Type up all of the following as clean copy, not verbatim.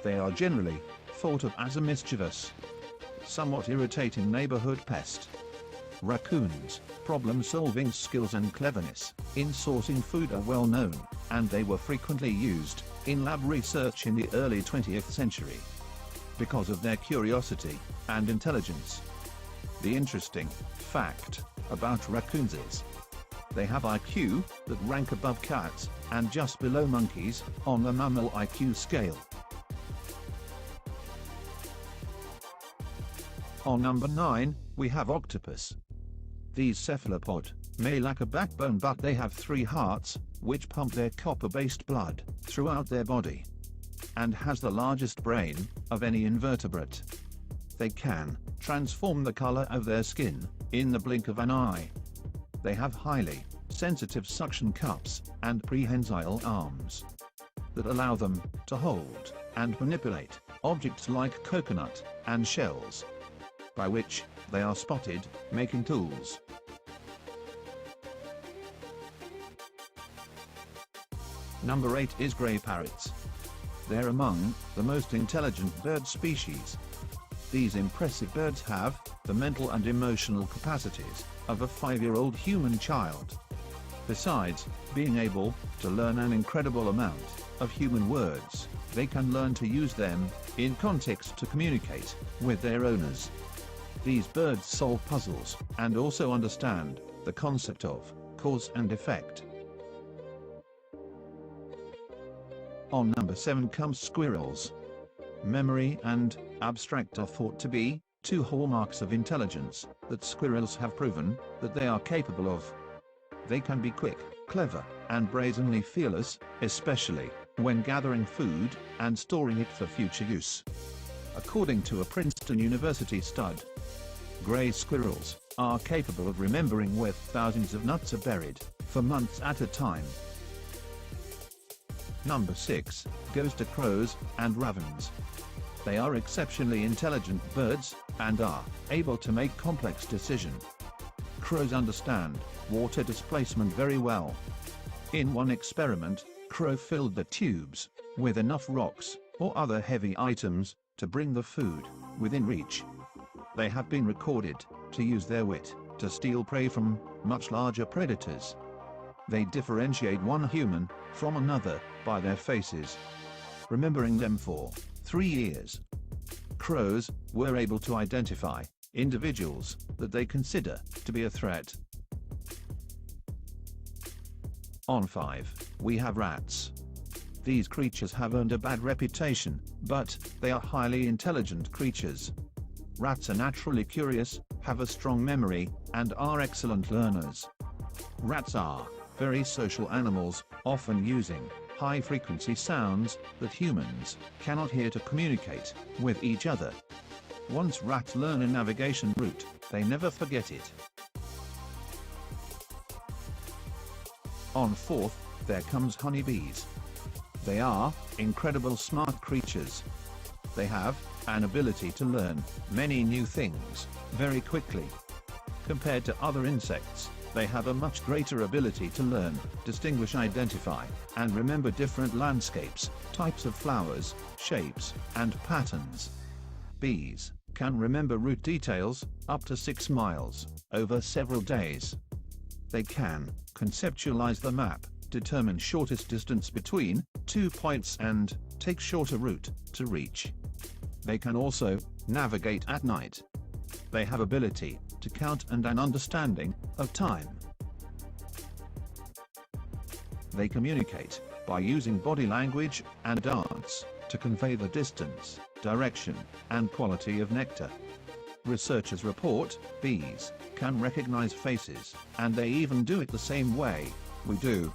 They are generally thought of as a mischievous, somewhat irritating neighborhood pest. Raccoons' problem-solving skills and cleverness in sourcing food are well known, and they were frequently used in lab research in the early 20th century. Because of their curiosity and intelligence. The interesting fact about raccoons is they have IQ that rank above cats and just below monkeys on the mammal IQ scale. On number 9, we have octopus. These cephalopod may lack a backbone, but they have 3 hearts, which pump their copper-based blood throughout their body, and has the largest brain of any invertebrate. They can transform the color of their skin in the blink of an eye. They have highly sensitive suction cups and prehensile arms that allow them to hold and manipulate objects like coconut and shells, by which they are spotted making tools. Number 8 is gray parrots. They're among the most intelligent bird species. These impressive birds have the mental and emotional capacities of a 5-year-old human child. Besides being able to learn an incredible amount of human words, they can learn to use them in context to communicate with their owners. These birds solve puzzles and also understand the concept of cause and effect. On number 7 comes squirrels. Memory and abstract are thought to be 2 hallmarks of intelligence that squirrels have proven that they are capable of. They can be quick, clever, and brazenly fearless, especially when gathering food and storing it for future use. According to a Princeton University study, gray squirrels are capable of remembering where thousands of nuts are buried for months at a time. Number 6 goes to crows and ravens. They are exceptionally intelligent birds and are able to make complex decisions. Crows understand water displacement very well. In one experiment, crow filled the tubes with enough rocks or other heavy items to bring the food within reach. They have been recorded to use their wit to steal prey from much larger predators. They differentiate one human from another by their faces, remembering them for 3 years. Crows were able to identify individuals that they consider to be a threat. On 5, we have rats. These creatures have earned a bad reputation, but they are highly intelligent creatures. Rats are naturally curious, have a strong memory, and are excellent learners. Rats are very social animals, often using high-frequency sounds that humans cannot hear to communicate with each other. Once rats learn a navigation route, they never forget it. On 4th, there comes honeybees. They are incredible smart creatures. They have an ability to learn many new things very quickly. Compared to other insects, they have a much greater ability to learn, distinguish, identify, and remember different landscapes, types of flowers, shapes, and patterns. Bees can remember route details up to 6 miles over several days. They can conceptualize the map, determine shortest distance between 2 points, and take shorter route to reach. They can also navigate at night. They have ability to count and an understanding of time. They communicate by using body language and dance to convey the distance, direction, and quality of nectar. Researchers report bees can recognize faces, and they even do it the same way we do.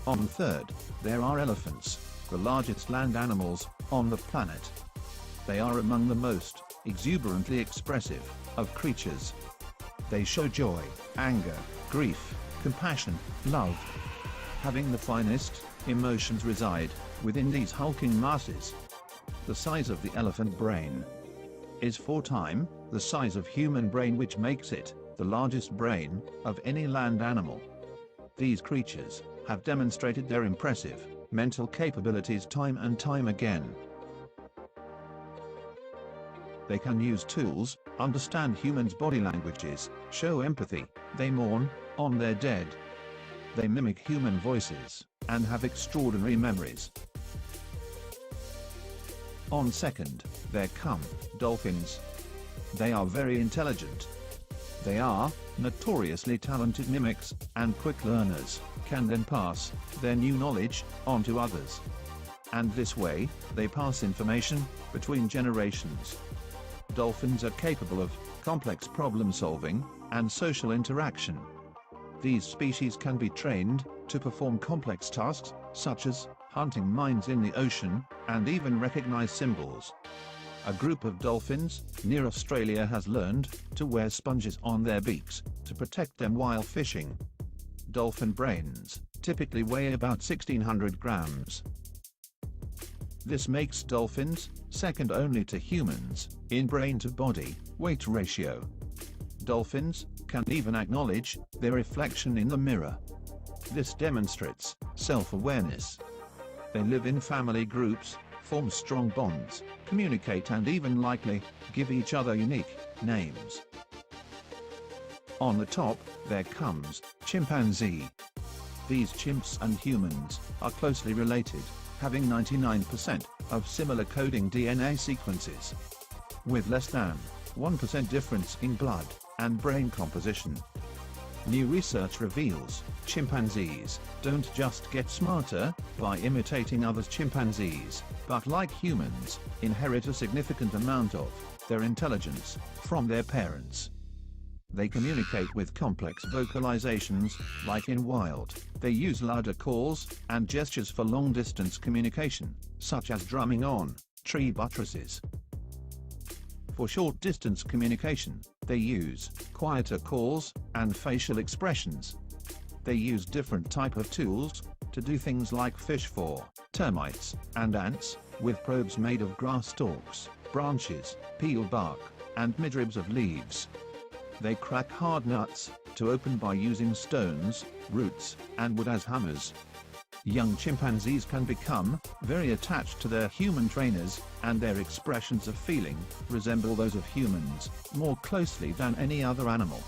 On 3rd, there are elephants, the largest land animals on the planet. They are among the most exuberantly expressive of creatures. They show joy, anger, grief, compassion, love. Having the finest emotions reside within these hulking masses. The size of the elephant brain is 4 times the size of human brain, which makes it the largest brain of any land animal. These creatures have demonstrated their impressive mental capabilities time and time again. They can use tools, understand humans' body languages, show empathy, they mourn on their dead. They mimic human voices, and have extraordinary memories. On second, there come dolphins. They are very intelligent. They are notoriously talented mimics, and quick learners, can then pass their new knowledge on to others. And this way, they pass information between generations. Dolphins are capable of complex problem solving and social interaction. These species can be trained to perform complex tasks, such as hunting mines in the ocean, and even recognize symbols. A group of dolphins near Australia has learned to wear sponges on their beaks to protect them while fishing. Dolphin brains typically weigh about 1,600 grams. This makes dolphins second only to humans in brain-to-body weight ratio. Dolphins can even acknowledge their reflection in the mirror. This demonstrates self-awareness. They live in family groups, form strong bonds, communicate, and even likely give each other unique names. On the top, there comes chimpanzee. These chimps and humans are closely related, having 99% of similar coding DNA sequences, with less than 1% difference in blood and brain composition. New research reveals chimpanzees don't just get smarter by imitating other chimpanzees, but like humans, inherit a significant amount of their intelligence from their parents. They communicate with complex vocalizations, like in wild. They use louder calls and gestures for long-distance communication, such as drumming on tree buttresses. For short-distance communication, they use quieter calls and facial expressions. They use different type of tools to do things like fish for termites and ants, with probes made of grass stalks, branches, peeled bark, and midribs of leaves. They crack hard nuts to open by using stones, roots, and wood as hammers. Young chimpanzees can become very attached to their human trainers, and their expressions of feeling resemble those of humans more closely than any other animal.